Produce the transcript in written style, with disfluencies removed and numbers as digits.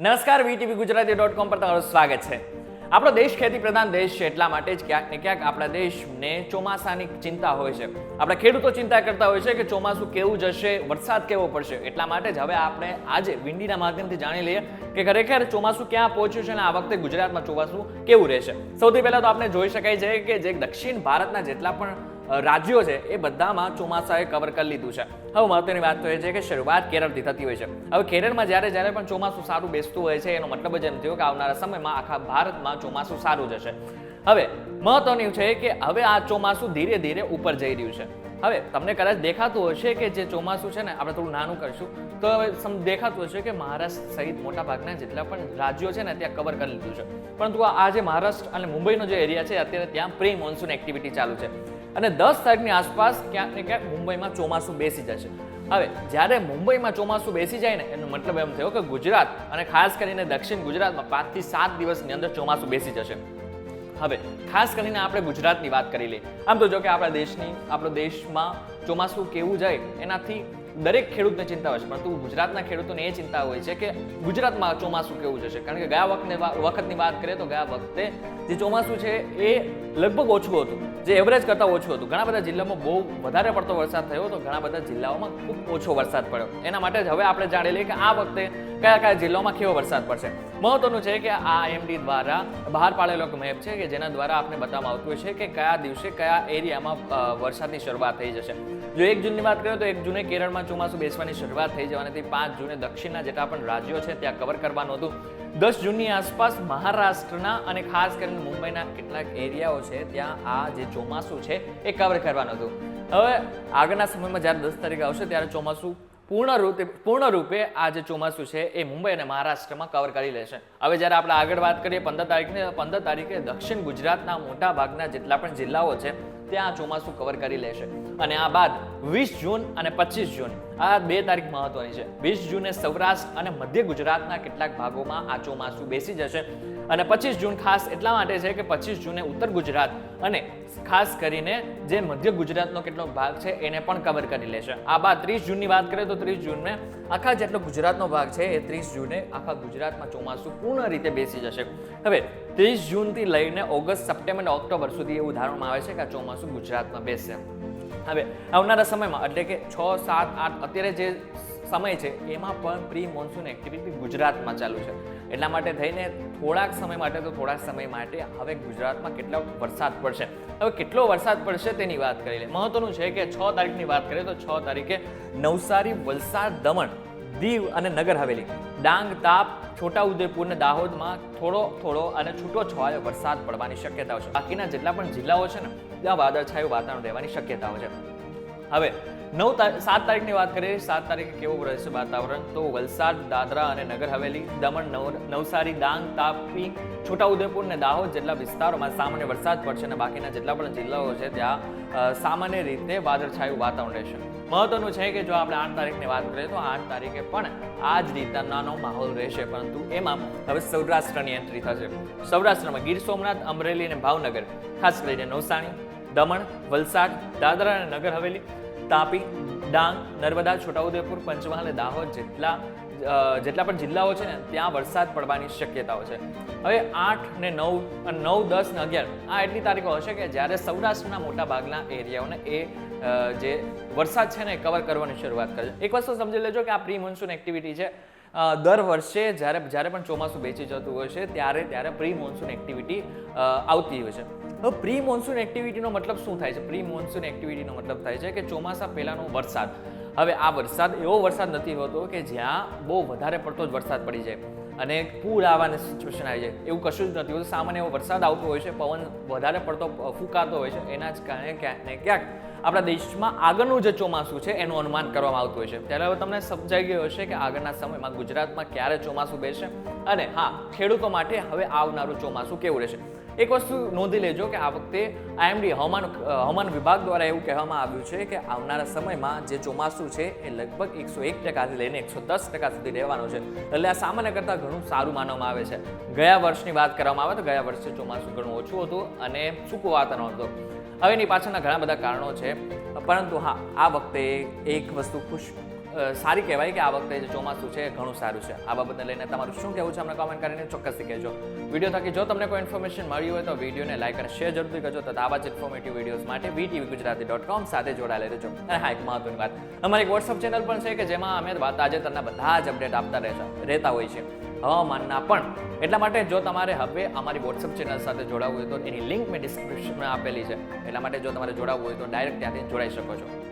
નમસ્કાર, વીટીવી ગુજરાતી.com પર તમારું સ્વાગત છે. આપણો દેશ ખેતી પ્રધાન દેશ છે, એટલા માટે જ ક્યાંક ને ક્યાંક આપણા દેશને ચોમાસાની ચિંતા હોય છે. આપણા ખેડૂતો ચિંતા કરતા હોય છે કે ચોમાસું કેવું જશે, વરસાદ કેવો પડશે. એટલા માટે જ હવે આપણે આજે વિંડીના માધ્યમથી જાણી લઈએ કે ખરેખર ચોમાસું ક્યાં પહોંચ્યું છે અને આ વખતે ગુજરાતમાં ચોમાસું કેવું રહેશે. સૌથી પહેલા તો આપણે જોઈ શકાય છે કે જે દક્ષિણ ભારતના જેટલા પણ રાજ્યો છે એ બધામાં ચોમાસાએ કવર કરી લીધું છે. હવે મહત્વની વાત તો એ છે કે શરૂઆત કેરળથી થતી હોય છે. હવે કેરળમાં જ્યારે પણ ચોમાસું સારું બેસતું હોય છે એનો મતલબ જ એમ થયો કે આવનારા સમયમાં આખા ભારતમાં ચોમાસું સારું જશે. હવે મહત્વનું છે કે હવે આ ચોમાસું ધીરે ધીરે ઉપર જઈ રહ્યું છે. હવે તમને કદાચ દેખાતું હશે કે જે ચોમાસું છે ને આપણે થોડું નાનું કરશું તો હવે દેખાતું હશે કે મહારાષ્ટ્ર સહિત મોટા ભાગના જેટલા પણ રાજ્યો છે ને ત્યાં કવર કરી લીધું છે. પરંતુ આ જે મહારાષ્ટ્ર અને મુંબઈનો જે એરિયા છે અત્યારે ત્યાં પ્રી મોન્સૂન એક્ટિવિટી ચાલુ છે અને 10 તારીખની આસપાસ ક્યાંક ને ક્યાંક મુંબઈમાં ચોમાસું બેસી જશે. હવે જ્યારે મુંબઈમાં ચોમાસું બેસી જાય ને એનો મતલબ એમ થયો કે ગુજરાત અને ખાસ કરીને દક્ષિણ ગુજરાતમાં 5 થી 7 દિવસની અંદર ચોમાસું બેસી જશે. હવે ખાસ કરીને આપણે ગુજરાતની વાત કરી લઈએ. આમ તો જો કે આપણો દેશમાં ચોમાસું કેવું જાય એનાથી દરેક ખેડૂતને ચિંતા હોય છે, પરંતુ ગુજરાતના ખેડૂતોને એ ચિંતા હોય છે કે ગુજરાતમાં ચોમાસું કેવું જશે. કારણ કે ગયા વખતની વાત કરીએ તો ગયા વખતે જે ચોમાસું છે એ લગભગ ઓછું હતું, જે એવરેજ કરતાં ઓછું હતું. ઘણા બધા જિલ્લામાં બહુ વધારે પડતો વરસાદ થયો તો ઘણા બધા જિલ્લાઓમાં ખૂબ ઓછો વરસાદ પડ્યો. એના માટે જ હવે આપણે જાણી લઈએ કે આ વખતે કયા કયા જિલ્લાઓમાં કેવો વરસાદ પડશે. મહત્વનું છે કે આ IMD દ્વારા બહાર પાડેલો એક મેપ છે કે જેના દ્વારા આપણે બતાવવામાં આવતું હોય છે કે કયા દિવસે કયા એરિયામાં વરસાદની શરૂઆત થઈ જશે. જો 1 જૂનની વાત કરીએ તો 1 જૂને કેરળમાં ચોમાસું બેસવાની શરૂઆત થઈ જવાની. 5 જૂને દક્ષિણના જેટલા પણ રાજ્યો છે ત્યાં કવર કરવાનું હતું. 10 જૂનની આસપાસ મહારાષ્ટ્રના અને ખાસ કરીને મુંબઈના કેટલાક એરિયાઓ છે ત્યાં આ જે ચોમાસું છે એ કવર કરવાનું હતું. હવે આગળના સમયમાં જ્યારે 10 તારીખ આવશે ત્યારે ચોમાસું પૂર્ણ રૂપે આ જે ચોમાસું છે એ મુંબઈ અને મહારાષ્ટ્રમાં કવર કરી લેશે. હવે જ્યારે આપણે આગળ વાત કરીએ 15 તારીખે દક્ષિણ ગુજરાતના મોટા ભાગના જેટલા પણ જિલ્લાઓ છે ત્યાં ચોમાસું કવર કરી લેશે. અને આ બાદ 20 જૂન અને 25 જૂન આ 2 તારીખ મહત્વની છે. 20 જૂને સૌરાષ્ટ્ર અને મધ્ય ગુજરાતના કેટલાક ભાગોમાં આ ચોમાસું બેસી જશે અને 25 જૂન ખાસ એટલા માટે છે કે 25 જૂને ઉત્તર ગુજરાત અને ખાસ કરીને જે મધ્ય ગુજરાતનો કેટલો ભાગ છે એને પણ કવર કરી લેશે. આ બાદ 30 જૂનની વાત કરીએ તો 30 જૂનને આખા જેટલો ગુજરાતનો ભાગ છે એ 30 જૂને આખા ગુજરાતમાં ચોમાસું પૂર્ણ રીતે બેસી જશે. હવે 30 જૂનથી લઈને ઓગસ્ટ, સપ્ટેમ્બર અને ઓક્ટોબર સુધી એવું ધારવામાં આવે છે કે આ ચોમાસું ગુજરાતમાં બેસશે. હવે આવનારા સમયમાં એટલે કે 6, 7, 8 અત્યારે જે સમય છે એમાં પણ પ્રી મોન્સૂન એક્ટિવિટી ગુજરાતમાં ચાલુ છે. એટલા માટે થઈને થોડાક સમય માટે હવે ગુજરાતમાં કેટલો વરસાદ પડશે. હવે કેટલો વરસાદ પડશે તેની વાત કરી લે. મહત્વનું છે કે 6 તારીખની વાત કરીએ તો 6 તારીખે નવસારી, વલસાડ, દમણ, દીવ અને નગર હવેલી, ડાંગ, તાપ, છોટાઉદેપુર અને દાહોદમાં થોડો અને છૂટો છવાયો વરસાદ પડવાની શક્યતાઓ છે. બાકીના જેટલા પણ જિલ્લાઓ છે ને ત્યાં વાદળછાયું વાતાવરણ રહેવાની શક્યતાઓ છે. હવે 7 તારીખની વાત કરીએ. 7 તારીખે કેવું રહેશે વાતાવરણ તો વલસાડ, દાદરા અને નગર હવેલી, દમણ, નવસારી, ડાંગ, તાપી, છોટાઉદેપુર અને દાહોદ જેટલા વિસ્તારોમાં સામાન્ય વરસાદ પડશે અને બાકીના જેટલા પણ જિલ્લાઓ છે ત્યાં સામાન્ય રીતે વાદળછાયું વાતાવરણ રહેશે. મહત્વનું છે કે જો આપણે 8 તારીખની વાત કરીએ તો 8 તારીખે પણ આ જ રીતનો માહોલ રહેશે, પરંતુ એમાં હવે સૌરાષ્ટ્રની એન્ટ્રી થશે. સૌરાષ્ટ્રમાં ગીર સોમનાથ, અમરેલી અને ભાવનગર, ખાસ કરીને નવસારી, દમણ, વલસાડ, દાદરા અને નગર હવેલી, તાપી, ડાંગ, નર્મદા, છોટાઉદેપુર, પંચમહાલ અને દાહોદ જેટલા પણ જિલ્લાઓ છે ને ત્યાં વરસાદ પડવાની શક્યતાઓ છે. હવે 8 ને 9 અને 9, 10 ને 11 આ એટલી તારીખો હશે કે જ્યારે સૌરાષ્ટ્રના મોટા ભાગના એરિયાઓને જે વરસાદ છે ને કવર કરવાની શરૂઆત કરશે. એક વસ્તુ સમજી લેજો કે આ પ્રી મોન્સૂન એક્ટિવિટી છે. દર વર્ષે જ્યારે પણ ચોમાસું બેસી જતું હોય છે ત્યારે પ્રી મોન્સૂન એક્ટિવિટી આવતી હોય છે. હવે પ્રી મોન્સૂન એક્ટિવિટીનો મતલબ શું થાય છે? પ્રી મોન્સૂન એક્ટિવિટીનો મતલબ થાય છે કે ચોમાસા પહેલાનો વરસાદ. હવે આ વરસાદ એવો વરસાદ નથી હોતો કે જ્યાં બહુ વધારે પડતો જ વરસાદ પડી જાય અને પૂર આવવાની સિચ્યુએશન આવી જાય, એવું કશું જ નથી હોતું. સામાન્ય એવો વરસાદ આવતો હોય છે, પવન વધારે પડતો ફૂંકાતો હોય છે, એના જ કારણે ક્યાંક ને ક્યાંક આપણા દેશમાં આગળનું જે ચોમાસું છે એનું અનુમાન કરવામાં આવતું હોય છે. ત્યારે હવે તમને સમજાઈ ગયું હશે કે આગળના સમયમાં ગુજરાતમાં ક્યારે ચોમાસું બેસશે અને હા, ખેડૂતો માટે હવે આવનારું ચોમાસું કેવું રહેશે. એક વસ્તુ નોંધી લેજો કે આ વખતે IMD હવામાન વિભાગ દ્વારા એવું કહેવામાં આવ્યું છે કે આવનારા સમયમાં જે ચોમાસું છે એ લગભગ 101% લઈને 110% સુધી રહેવાનું છે. એટલે આ સામાન્ય કરતાં ઘણું સારું માનવામાં આવે છે. ગયા વર્ષની વાત કરવામાં આવે તો ગયા વર્ષે ચોમાસું ઘણું ઓછું હતું અને સૂકું વાતાવરણ હતું. હવે એની પાછળના ઘણા બધા કારણો છે, પરંતુ હા, આ વખતે એક વસ્તુ સારી કહેવાય કે આ વખતે જે ચોમાસું છે એ ઘણું સારું છે. આ બાબતને લઈને તમારું શું કહેવું છે અમને કોમેન્ટ કરીને ચોક્કસથી કહેજો. વિડીયો થકી જો તમને કોઈ ઇન્ફોર્મેશન મળી હોય તો વિડીયોને લાઈક અને શેર જરૂરથી કરજો તથા આવા જ ઇન્ફોર્મેટિવ વિડીયોઝ માટે VTVGujarati.com સાથે જોડાયેલા રહેજો. અને હા, એક મહત્વની વાત, અમારી એક વોટ્સઅપ ચેનલ પણ છે કે જેમાં અમે તાજેતરના બધા જ અપડેટ આપતા રહેતા હોય છે, હવામાનના પણ. એટલા માટે જો તમારે હવે અમારી વોટ્સઅપ ચેનલ સાથે જોડાવવું હોય તો એની લિંક મેં ડિસ્ક્રિપ્શનમાં આપેલી છે. એટલા માટે જો તમારે જોડાવવું હોય તો ડાયરેક્ટ ત્યાંથી જોડાઈ શકો છો.